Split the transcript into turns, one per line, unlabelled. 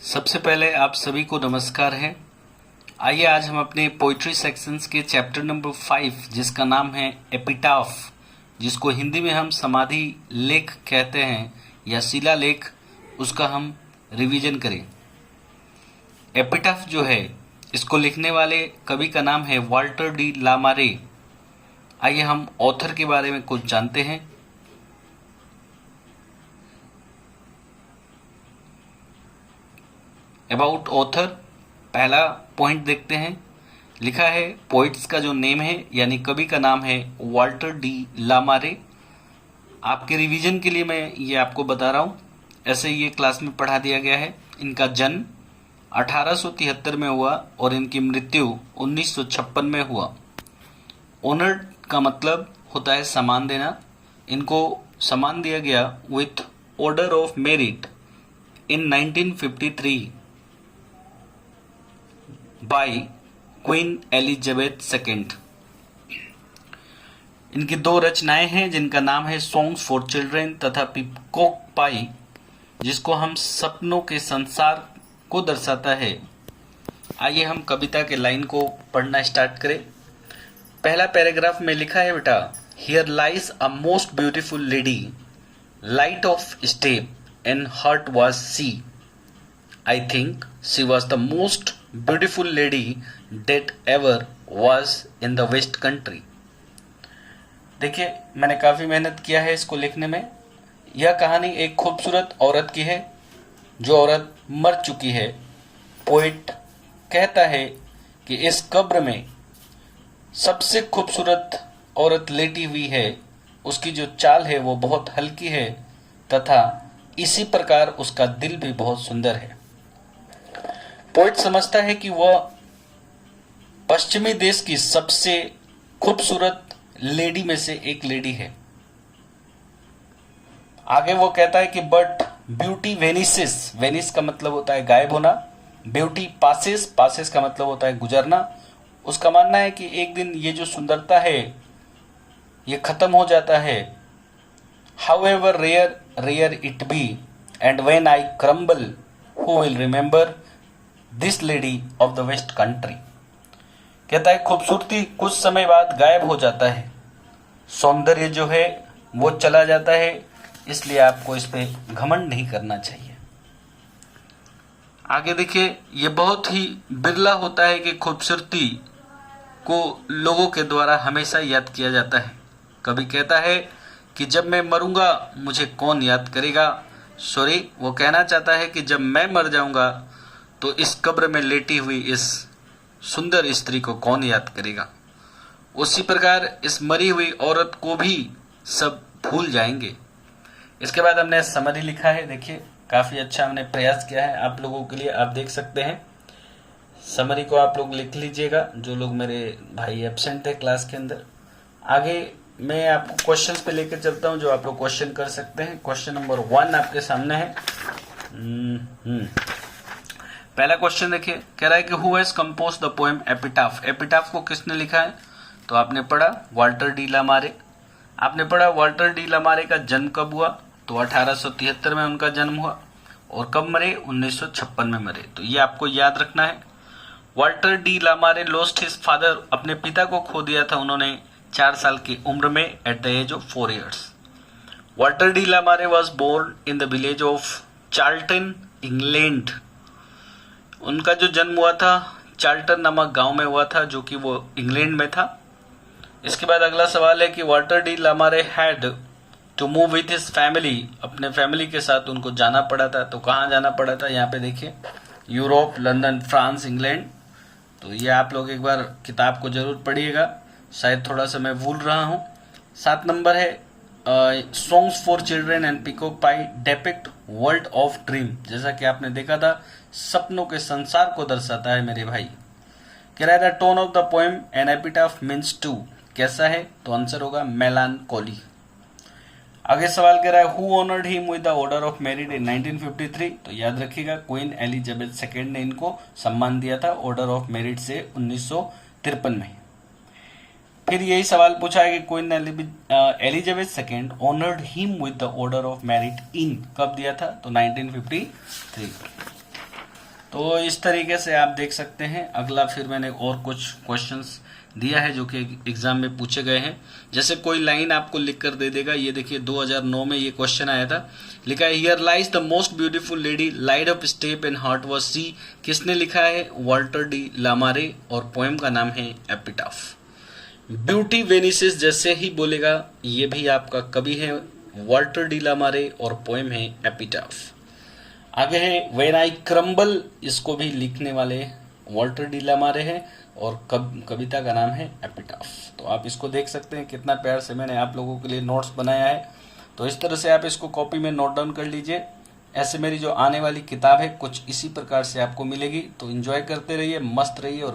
सबसे पहले आप सभी को नमस्कार है। आइए आज हम अपने पोइट्री सेक्शंस के चैप्टर नंबर 5 जिसका नाम है एपिटाफ, जिसको हिंदी में हम समाधि लेख कहते हैं या शिला लेख, उसका हम रिवीजन करें। एपिटाफ जो है इसको लिखने वाले कवि का नाम है वाल्टर डी लामारे। आइए हम ऑथर के बारे में कुछ जानते हैं। अबाउट ऑथर, पहला पॉइंट देखते हैं। लिखा है पोइट्स का जो नेम है यानी कवि का नाम है वाल्टर डी लामारे। आपके रिवीजन के लिए मैं ये आपको बता रहा हूँ, ऐसे ये क्लास में पढ़ा दिया गया है। इनका जन्म 1873 में हुआ और इनकी मृत्यु 1956 में हुआ। ऑनर्ड का मतलब होता है सम्मान देना। इनको सम्मान दिया गया with Order of Merit in 1953 by Queen Elizabeth second. इनकी दो रचनाएं हैं जिनका नाम है सॉन्ग्स फॉर चिल्ड्रेन तथा पीकॉक पाई, जिसको हम सपनों के संसार को दर्शाता है। आइए हम कविता के लाइन को पढ़ना स्टार्ट करें। पहला पैराग्राफ में लिखा है बेटा, here lies a most beautiful lady, light of step and heart was she. I think she was the most beautiful lady that ever was in the West Country। देखिए, मैंने काफ़ी मेहनत किया है इसको लिखने में। यह कहानी एक खूबसूरत औरत की है जो औरत मर चुकी है। पोइट कहता है कि इस कब्र में सबसे खूबसूरत औरत लेटी हुई है। उसकी जो चाल है वो बहुत हल्की है तथा इसी प्रकार उसका दिल भी बहुत सुंदर है। पोइट समझता है कि वह पश्चिमी देश की सबसे खूबसूरत लेडी में से एक लेडी है। आगे वो कहता है कि बट ब्यूटी वेनिसेस, वेनिस का मतलब होता है गायब होना, ब्यूटी पासेस, पासेस का मतलब होता है गुजरना। उसका मानना है कि एक दिन ये जो सुंदरता है ये खत्म हो जाता है। However rare rare it be and when I crumble who will remember this lady of the West Country. कहता है खूबसूरती कुछ समय बाद गायब हो जाता है, सौंदर्य जो है वो चला जाता है, इसलिए आपको इस पे घमंड नहीं करना चाहिए। आगे देखिए, ये बहुत ही बिरला होता है कि खूबसूरती को लोगों के द्वारा हमेशा याद किया जाता है। कभी कहता है कि जब मैं मरूंगा मुझे कौन याद करेगा। सॉरी, वो कहना चाहता है कि जब मैं मर जाऊंगा तो इस कब्र में लेटी हुई इस सुंदर स्त्री को कौन याद करेगा। उसी प्रकार इस मरी हुई औरत को भी सब भूल जाएंगे। इसके बाद हमने समरी लिखा है। देखिए, काफ़ी अच्छा हमने प्रयास किया है आप लोगों के लिए, आप देख सकते हैं। समरी को आप लोग लिख लीजिएगा, जो लोग मेरे भाई एब्सेंट थे क्लास के अंदर। आगे मैं आपको क्वेश्चंस पे लेकर चलता हूं जो आप लोग क्वेश्चन कर सकते हैं। क्वेश्चन नंबर 1 आपके सामने है। पहला क्वेश्चन देखिए, कह रहा है कि who has compose the poem epitaph. Epitaph को किसने लिखा है? तो आपने पढ़ा वाल्टर डी लामारे। आपने पढ़ा वाल्टर डी लामारे का जन्म कब हुआ? तो 1873 में उनका जन्म हुआ। और कब मरे? 1956 में मरे। तो ये आपको याद रखना है। Walter de la Mare lost his father, अपने पिता को खो दिया था उन्होंने 4 साल की उम्र में, at the age of 4 years। Walter de la Mare was born in the village of Charlton, England. उनका जो जन्म हुआ था चार्ल्टन नामक गांव में हुआ था, जो कि वो इंग्लैंड में था। इसके बाद अगला सवाल है कि Walter de la Mare had to move with his family, अपने फैमिली के साथ उनको जाना पड़ा था। तो कहाँ जाना पड़ा था? यहाँ पे देखिए, यूरोप, लंदन, फ्रांस, इंग्लैंड। तो ये आप लोग एक बार किताब को जरूर पढ़िएगा, शायद थोड़ा सा मैं भूल रहा हूँ। 7 नंबर है Songs for children and peacock pi depict world of dream. जैसा कि आपने देखा था, सपनों के संसार को दर्शाता है मेरे भाई। कह रहा है the tone of the poem an epitaph means to, कैसा है? तो आंसर होगा मेलानकोली। आगे सवाल कह रहा है who honoured him with the order of Merit in 1953। तो याद रखिएगा क्वीन एलिजाबेथ सेकेंड ने इनको सम्मान दिया था ऑर्डर ऑफ मेरिट से 1953 में। फिर यही सवाल पूछा है कि queen Elizabeth second honoured him with the order of Merit इन, कब दिया था? तो 1953। तो इस तरीके से आप देख सकते हैं। अगला फिर मैंने और कुछ क्वेश्चंस दिया है जो कि एग्जाम में पूछे गए हैं। जैसे कोई लाइन आपको लिख कर दे देगा, ये देखिए 2009 में ये क्वेश्चन आया था, लिखा है here lies the most beautiful lady light of step and heart was she. किसने लिखा है? वॉल्टर डी लामारे, और पोएम का नाम है एपिटाफ। ब्यूटी वेनिसेस जैसे ही बोलेगा, ये भी आपका कवि है वॉल्टर डी लामारे और पोएम है एपिटाफ। आगे है व्हेन आई क्रम्बल, इसको भी लिखने वाले वॉल्टर डी लामारे है और कविता का नाम है एपिटाफ। तो आप इसको देख सकते हैं कितना प्यार से मैंने आप लोगों के लिए नोट्स बनाया है। तो इस तरह से आप इसको कॉपी में नोट डाउन कर लीजिए। ऐसे मेरी जो आने वाली किताब है कुछ इसी प्रकार से आपको मिलेगी। तो एंजॉय करते रहिए, मस्त रहिए और